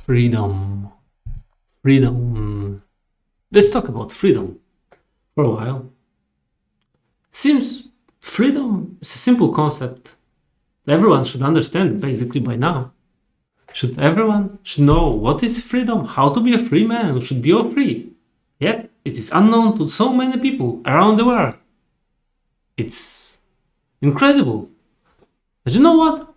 Freedom. Freedom. Let's talk about freedom for a while. Seems freedom is a simple concept. Everyone should understand basically by now. Everyone should know what is freedom, how to be a free man who should be all free. Yet it is unknown to so many people around the world. It's incredible. But you know what?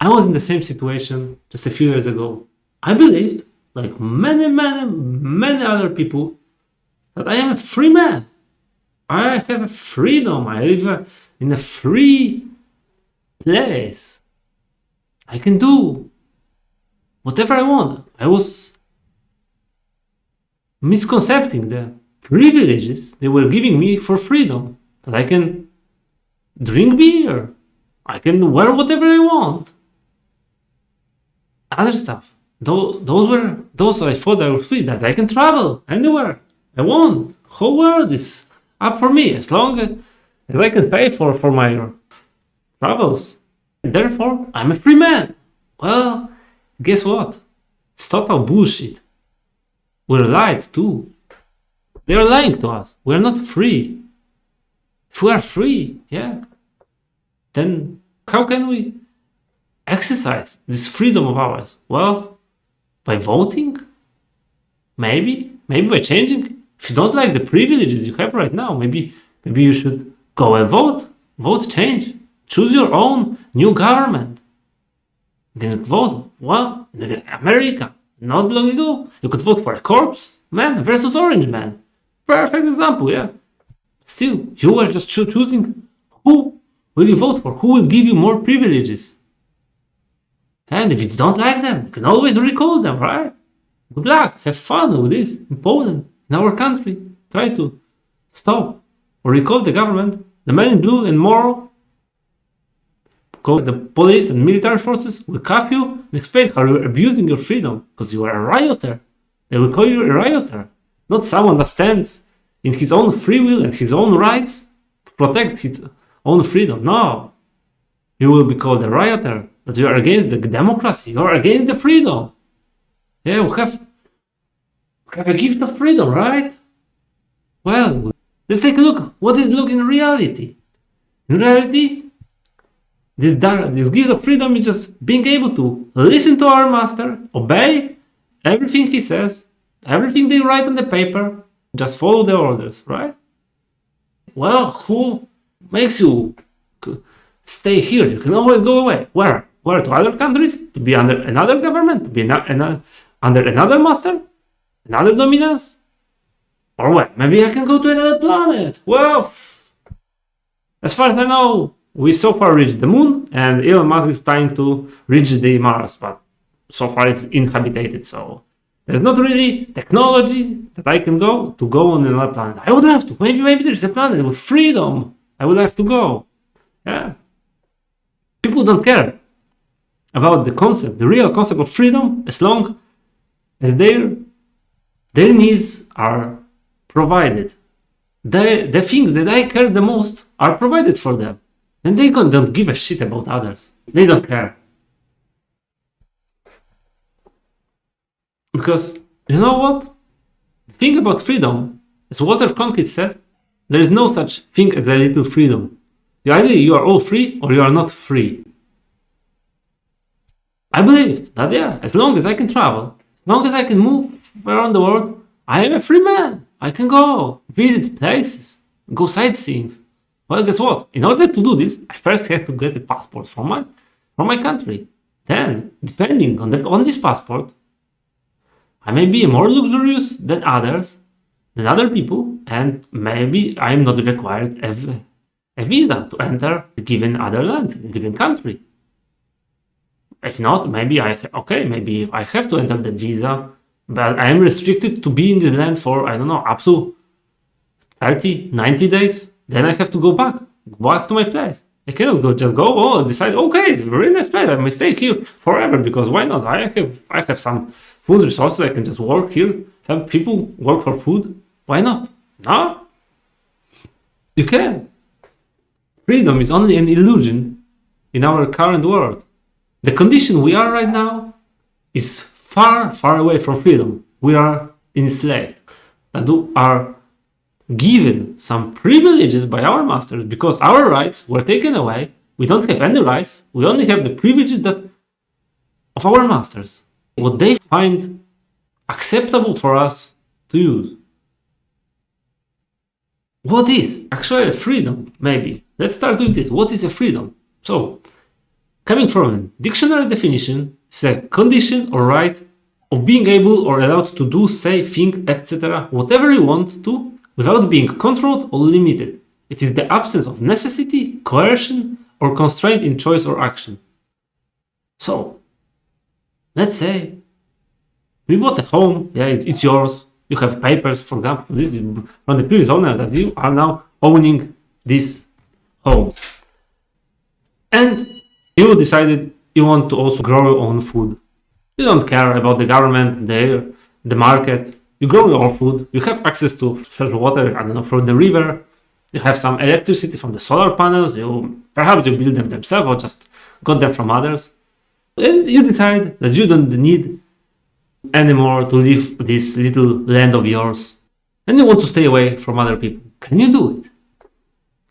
I was in the same situation just a few years ago. I believed, like many other people, that I am a free man. I have a freedom. I live in a free place. I can do whatever I want. I was misconcepting the privileges they were giving me for freedom. That I can drink beer. I can wear whatever I want. Other stuff. Those I thought I was free. That I can travel anywhere I want. Whole world is up for me as long as I can pay for my travels. Therefore, I'm a free man. Well, guess what? It's total bullshit. We're lied to. They're lying to us. We're not free. If we are free, then how can we exercise this freedom of ours? Well, by voting? Maybe by changing. If you don't like the privileges you have right now, maybe you should go and vote. Vote change. Choose your own new government. You can vote. Well, in America, not long ago, you could vote for a corpse man versus orange man. Perfect example, yeah. Still, you were just choosing who will you vote for, who will give you more privileges. And if you don't like them, you can always recall them, right? Good luck, have fun with this in Poland, in our country. Try to stop or recall the government. The men in blue and more, call the police and military forces, will cuff you and explain how you're abusing your freedom because you are a rioter. They will call you a rioter, not someone that stands in his own free will and his own rights to protect his own freedom. No, you will be called a rioter, that you are against the democracy, you are against the freedom. Yeah, we have a gift of freedom, right? Well, let's take a look. What is look in reality? In reality, this gift of freedom is just being able to listen to our master, obey everything he says, everything they write on the paper, just follow the orders, right? Well, who makes you stay here? You can always go away. Where? To other countries? To be under another government? To be under another master? Another dominance? Or what? Maybe I can go to another planet. Well, as far as I know, we so far reached the moon, and Elon Musk is trying to reach the Mars, but so far it's inhabited, so there's not really technology that I can go on another planet. I would have to. Maybe there's a planet with freedom. I would have to go. Yeah. People don't care about the real concept of freedom, as long as their needs are provided. The things that I care the most are provided for them. And they don't give a shit about others. They don't care. Because, you know what? The thing about freedom, as Walter Cronkite said, there is no such thing as a little freedom. Either you are all free or you are not free. I believed that, as long as I can travel, as long as I can move around the world, I am a free man. I can go visit places, go sightseeing. Well, guess what? In order to do this, I first have to get a passport from my country. Then, depending on this passport, I may be more luxurious than other people, and maybe I am not required a visa to enter a given other land, a given country. If not, maybe I have to enter the visa, but I am restricted to be in this land for, I don't know, up to 30, 90 days. Then I have to go back to my place. I cannot decide, okay, it's a very nice place, I may stay here forever, because why not? I have some food resources, I can just work here, have people work for food. Why not? No? You can. Freedom is only an illusion in our current world. The condition we are right now is far, far away from freedom. We are enslaved, that are given some privileges by our masters because our rights were taken away. We don't have any rights. We only have the privileges that of our masters. What they find acceptable for us to use. What is actually a freedom? Maybe. Let's start with this. What is a freedom? So, coming from a dictionary definition, it's a condition or right of being able or allowed to do, say, think, etc., whatever you want to, without being controlled or limited. It is the absence of necessity, coercion, or constraint in choice or action. So, let's say we bought a home, yeah, it's yours. You have papers, for example, this is from the previous owner that you are now owning this home. And you decided you want to also grow your own food. You don't care about the government, the market. You grow your own food. You have access to fresh water, I don't know, from the river. You have some electricity from the solar panels. Perhaps you build them themselves or just got them from others. And you decide that you don't need anymore to live this little land of yours. And you want to stay away from other people. Can you do it?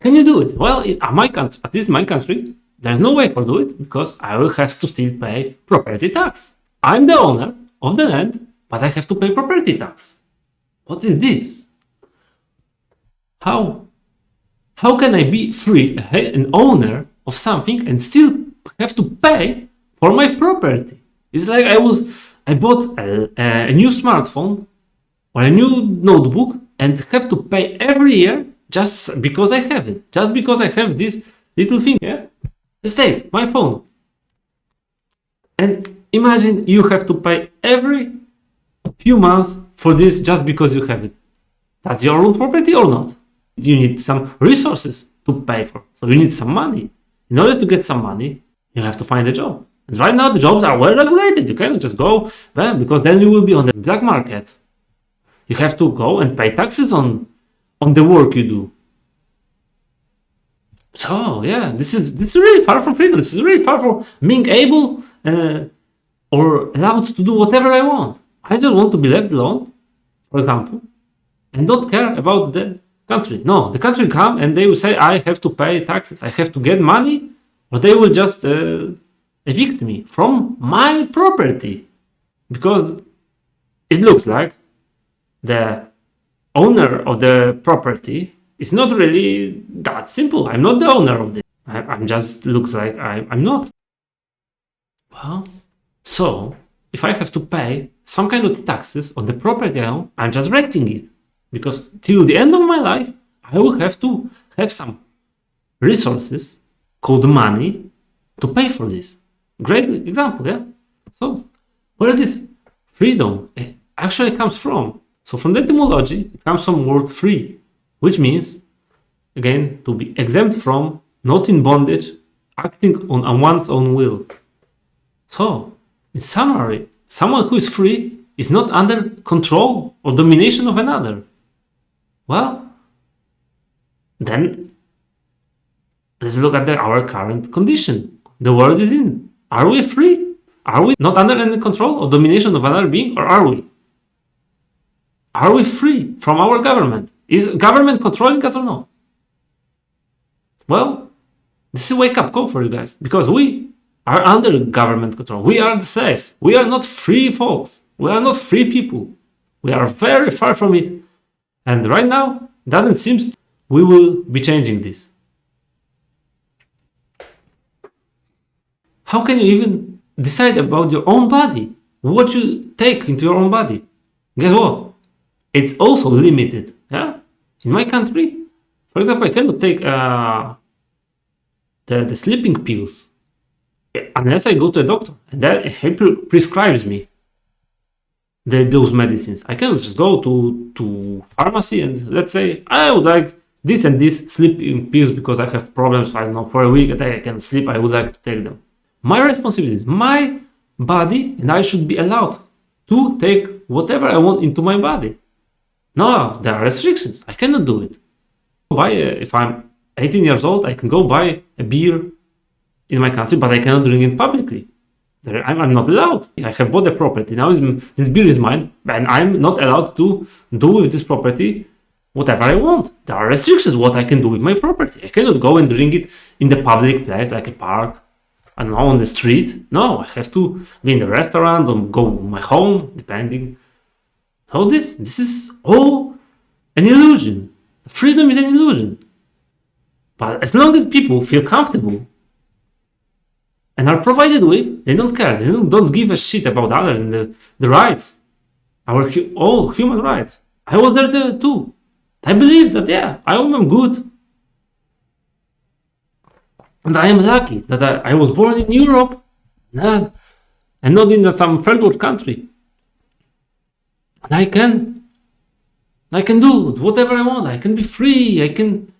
Can you do it? Well, in my country, at least my country, there's no way for do it because I will have to still pay property tax. I'm the owner of the land, but I have to pay property tax. What is this? How can I be free, an owner of something, and still have to pay for my property? It's like I bought a new smartphone or a new notebook and have to pay every year just because I have it. Just because I have this little thing, yeah? Let's take my phone. And imagine you have to pay every few months for this just because you have it. That's your own property or not? You need some resources to pay for. So you need some money. In order to get some money, you have to find a job. And right now the jobs are well regulated. You cannot just go, well, because then you will be on the black market. You have to go and pay taxes on the work you do. So yeah, this is really far from freedom. This is really far from being able or allowed to do whatever I want. I just want to be left alone, for example, and don't care about the country. No, the country come and they will say I have to pay taxes. I have to get money, or they will just evict me from my property because it looks like the owner of the property is not really that simple. I'm not the owner of this. I'm just looks like I'm not. Well, so if I have to pay some kind of taxes on the property I own, I'm just renting it because till the end of my life, I will have to have some resources called money to pay for this. Great example, yeah? So, where this freedom actually comes from? So, from the etymology, it comes from word free, which means, again, to be exempt from, not in bondage, acting on one's own will. So, in summary, someone who is free is not under control or domination of another. Well, then, let's look at our current condition. The world is in. Are we free? Are we not under any control or domination of another being, or are we? Are we free from our government? Is government controlling us or not? Well, this is a wake-up call for you guys, because we are under government control. We are the slaves. We are not free folks. We are not free people. We are very far from it. And right now, it doesn't seem we will be changing this. How can you even decide about your own body? What you take into your own body? Guess what? It's also limited. Yeah? In my country, for example, I cannot take the sleeping pills unless I go to a doctor and that he prescribes me those medicines. I cannot just go to pharmacy and let's say I would like this and this sleeping pills because I have problems, I don't know, for a week and I can sleep, I would like to take them. My responsibility is my body, and I should be allowed to take whatever I want into my body. No, there are restrictions. I cannot do it. If I'm 18 years old, I can go buy a beer in my country, but I cannot drink it publicly. I'm not allowed. I have bought the property. Now this beer is mine, and I'm not allowed to do with this property whatever I want. There are restrictions what I can do with my property. I cannot go and drink it in the public place like a park, I don't know, on the street. No, I have to be in the restaurant or go my home, depending. So this is all an illusion. Freedom is an illusion. But as long as people feel comfortable and are provided with, they don't care. They don't give a shit about others and the rights, all human rights. I was there too. I believe that, yeah, I am good. And I am lucky that I was born in Europe and not in some third world country. And I can do whatever I want. I can be free. I can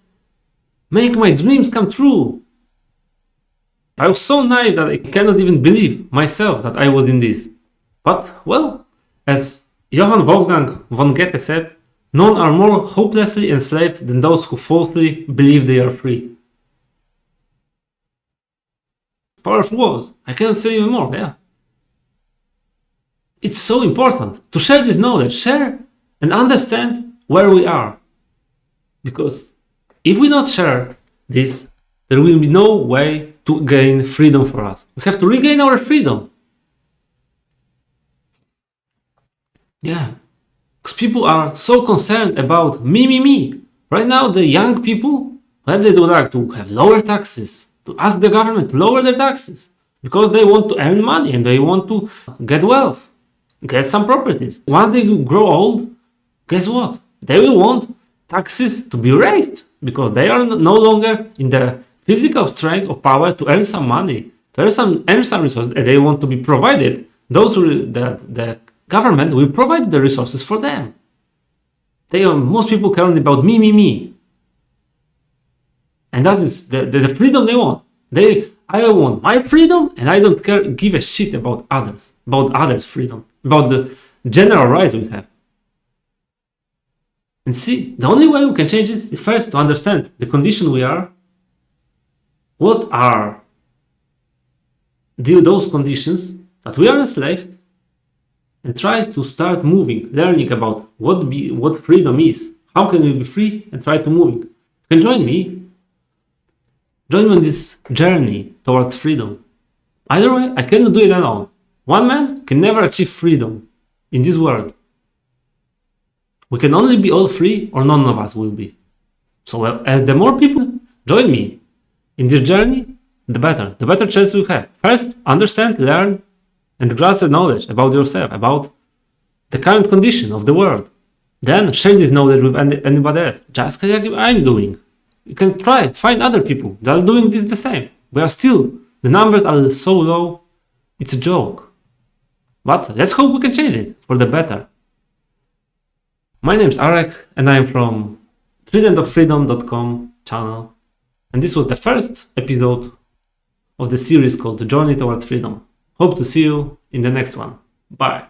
make my dreams come true. I was so naive that I cannot even believe myself that I was in this. But, well, as Johann Wolfgang von Goethe said, none are more hopelessly enslaved than those who falsely believe they are free. Powerful words. I cannot say even more, yeah. It's so important to share this knowledge, share and understand where we are. Because if we not share this, there will be no way to gain freedom for us. We have to regain our freedom. Yeah. Because people are so concerned about me. Right now, the young people, they would like to have lower taxes, to ask the government to lower their taxes, because they want to earn money and they want to get wealth, get some properties. Once they grow old, guess what? They will want taxes to be raised, because they are no longer in the physical strength or power to earn some money, to earn some resources, and they want to be provided. The government will provide the resources for them. Most people care only about me. And that is the freedom they want. I want my freedom, and I don't give a shit about others' freedom, about the general rights we have. And see, the only way we can change this is first to understand the condition we are. What are those conditions that we are enslaved, and try to start moving, learning about what freedom is. How can we be free and try to moving? You can join me. Join me on this journey towards freedom. Either way, I cannot do it alone. One man can never achieve freedom in this world. We can only be all free, or none of us will be. So as the more people join me in this journey, the better chance you have. First, understand, learn, and grasp the knowledge about yourself, about the current condition of the world. Then share this knowledge with anybody else, just like I'm doing. You can find other people that are doing this the same. The numbers are so low, it's a joke. But let's hope we can change it for the better. My name is Arek, and I am from tridentoffreedom.com channel. And this was the first episode of the series called The Journey Towards Freedom. Hope to see you in the next one. Bye.